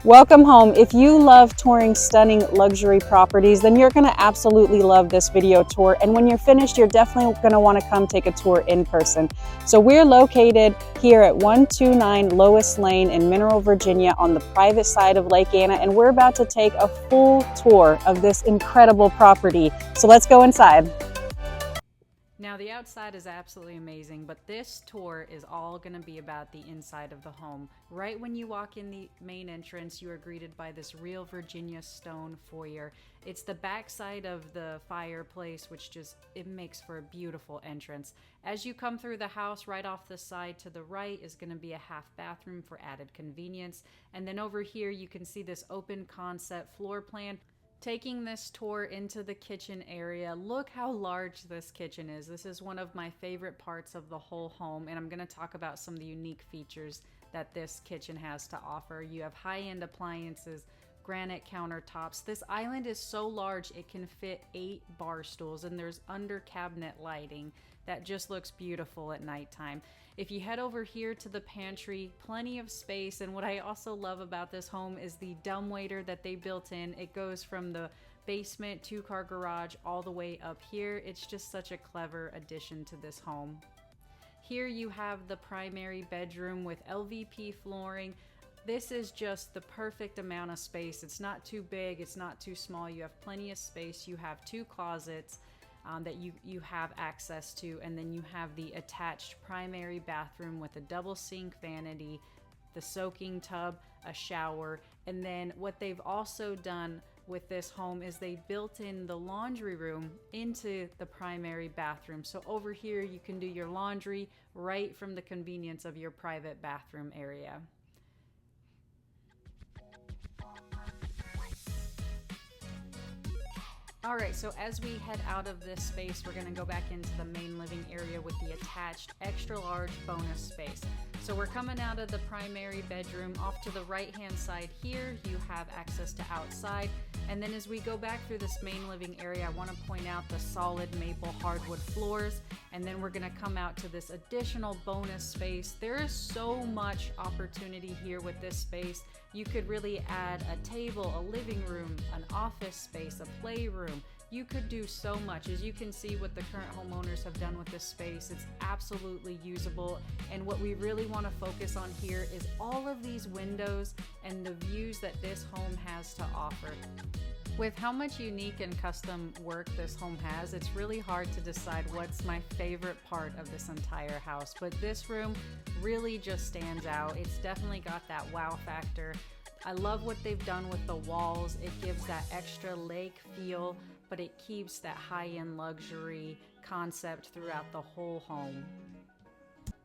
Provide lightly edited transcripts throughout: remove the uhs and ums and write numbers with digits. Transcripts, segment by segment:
Welcome home. If you love touring stunning luxury properties, then you're going to absolutely love this video tour. And when you're finished, you're definitely going to want to come take a tour in person. So we're located here at 129 Lois Lane in Mineral, Virginia on the private side of Lake Anna. And we're about to take a full tour of this incredible property. So let's go inside. Now the outside is absolutely amazing, but this tour is all going to be about the inside of the home. Right when you walk in the main entrance, you are greeted by this real Virginia stone foyer. It's the backside of the fireplace, which it makes for a beautiful entrance. As you come through the house, right off the side to the right is going to be a half bathroom for added convenience. And then over here you can see this open concept floor plan. Taking this tour into the kitchen area, look how large this kitchen is. This is one of my favorite parts of the whole home, and I'm going to talk about some of the unique features that this kitchen has to offer. You have high-end appliances, granite countertops. This island is so large it can fit 8 bar stools, and there's under cabinet lighting that just looks beautiful at nighttime. If you head over here to the pantry, plenty of space. And what I also love about this home is the dumbwaiter that they built in. It goes from the basement 2-car garage all the way up here. It's just such a clever addition to this home. Here you have the primary bedroom with LVP flooring. This is just the perfect amount of space. It's not too big, it's not too small. You have plenty of space. You have 2 closets that you have access to, and then you have the attached primary bathroom with a double sink vanity, the soaking tub, a shower. And then what they've also done with this home is they built in the laundry room into the primary bathroom. So over here you can do your laundry right from the convenience of your private bathroom area. All right, so as we head out of this space, we're gonna go back into the main living area with the attached extra large bonus space. So we're coming out of the primary bedroom. Off to the right-hand side here, you have access to outside. And then as we go back through this main living area, I wanna point out the solid maple hardwood floors. And then we're gonna come out to this additional bonus space. There is so much opportunity here with this space. You could really add a table, a living room, an office space, a playroom. You could do so much. As you can see what the current homeowners have done with this space, it's absolutely usable. And what we really want to focus on here is all of these windows and the views that this home has to offer. With how much unique and custom work this home has, it's really hard to decide what's my favorite part of this entire house. But this room really just stands out. It's definitely got that wow factor. I love what they've done with the walls. It gives that extra lake feel, but it keeps that high-end luxury concept throughout the whole home.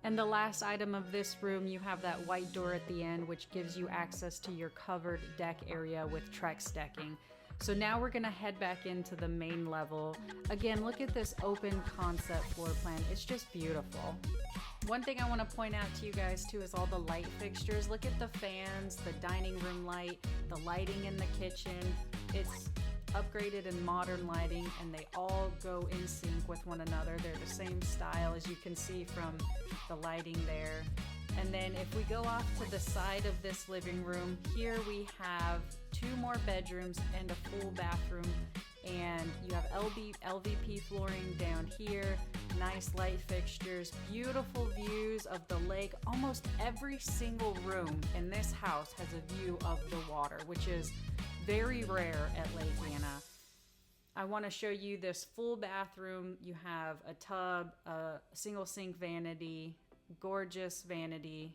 And the last item of this room, you have that white door at the end, which gives you access to your covered deck area with Trex decking. So now we're gonna head back into the main level. Again, look at this open concept floor plan. It's just beautiful. One thing I wanna point out to you guys too is all the light fixtures. Look at the fans, the dining room light, the lighting in the kitchen. It's upgraded and modern lighting, and they all go in sync with one another. They're the same style, as you can see from the lighting there. And then if we go off to the side of this living room, here we have 2 more bedrooms and a full bathroom. And you have LVP flooring down here, nice light fixtures, beautiful views of the lake. Almost every single room in this house has a view of the water, which is very rare at Lake Anna. I want to show you this full bathroom. You have a tub, a single sink vanity, gorgeous vanity.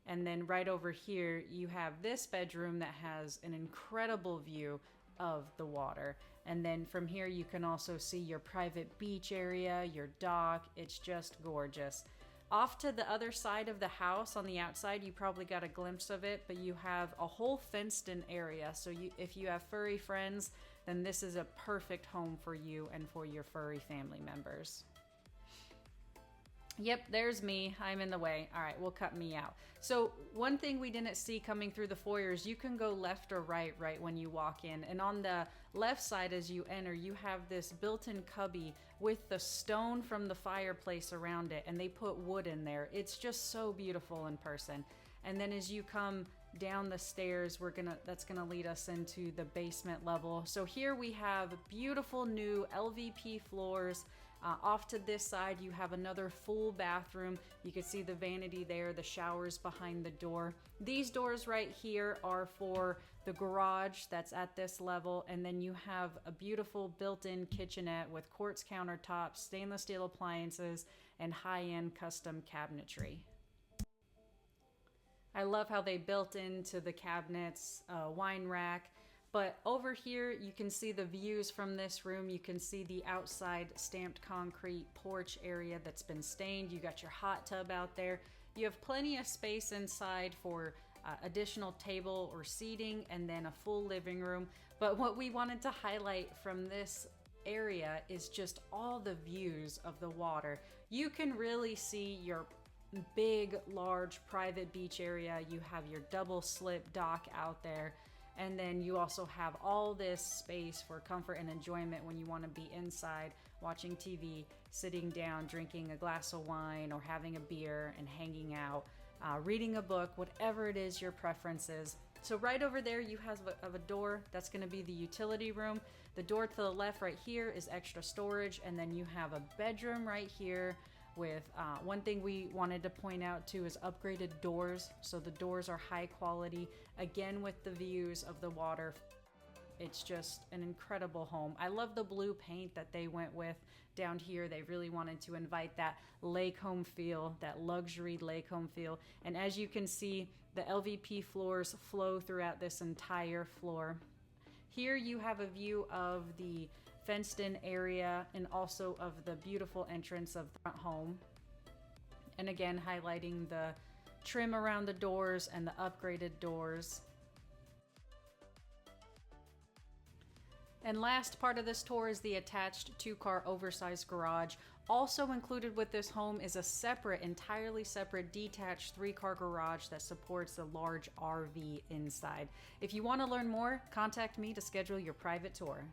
And then right over here, you have this bedroom that has an incredible view of the water. And then from here, you can also see your private beach area, your dock. It's just gorgeous. Off to the other side of the house on the outside, you probably got a glimpse of it, but you have a whole fenced in area. So if you have furry friends, then this is a perfect home for you and for your furry family members. Yep, there's me. I'm in the way. All right, we'll cut me out. So one thing we didn't see coming through the foyer is you can go left or right when you walk in. And on the left side as you enter, you have this built-in cubby with the stone from the fireplace around it, and they put wood in there. It's just so beautiful in person. And then as you come down the stairs. That's gonna lead us into the basement level. So here we have beautiful new LVP floors. Off to this side, you have another full bathroom. You can see the vanity there, the showers behind the door. These doors right here are for the garage that's at this level, and then you have a beautiful built-in kitchenette with quartz countertops, stainless steel appliances, and high-end custom cabinetry. I love how they built into the cabinets a wine rack. But over here, you can see the views from this room. You can see the outside stamped concrete porch area that's been stained. You got your hot tub out there. You have plenty of space inside for additional table or seating, and then a full living room. But what we wanted to highlight from this area is just all the views of the water. You can really see your big, large private beach area. You have your double slip dock out there. And then you also have all this space for comfort and enjoyment when you want to be inside watching TV, sitting down, drinking a glass of wine or having a beer and hanging out, reading a book, whatever it is your preference is. So right over there you have a door that's going to be the utility room. The door to the left right here is extra storage, and then you have a bedroom right here with one thing we wanted to point out too is upgraded doors. So the doors are high quality, again with the views of the water. It's just an incredible home. I love the blue paint that they went with down here. They really wanted to invite that lake home feel, that luxury lake home feel. And as you can see, the LVP floors flow throughout this entire floor. Here you have a view of the fenced in area and also of the beautiful entrance of the front home. And again, highlighting the trim around the doors and the upgraded doors. And last part of this tour is the attached 2-car oversized garage. Also included with this home is a separate, entirely separate detached 3-car garage that supports a large RV inside. If you want to learn more, contact me to schedule your private tour.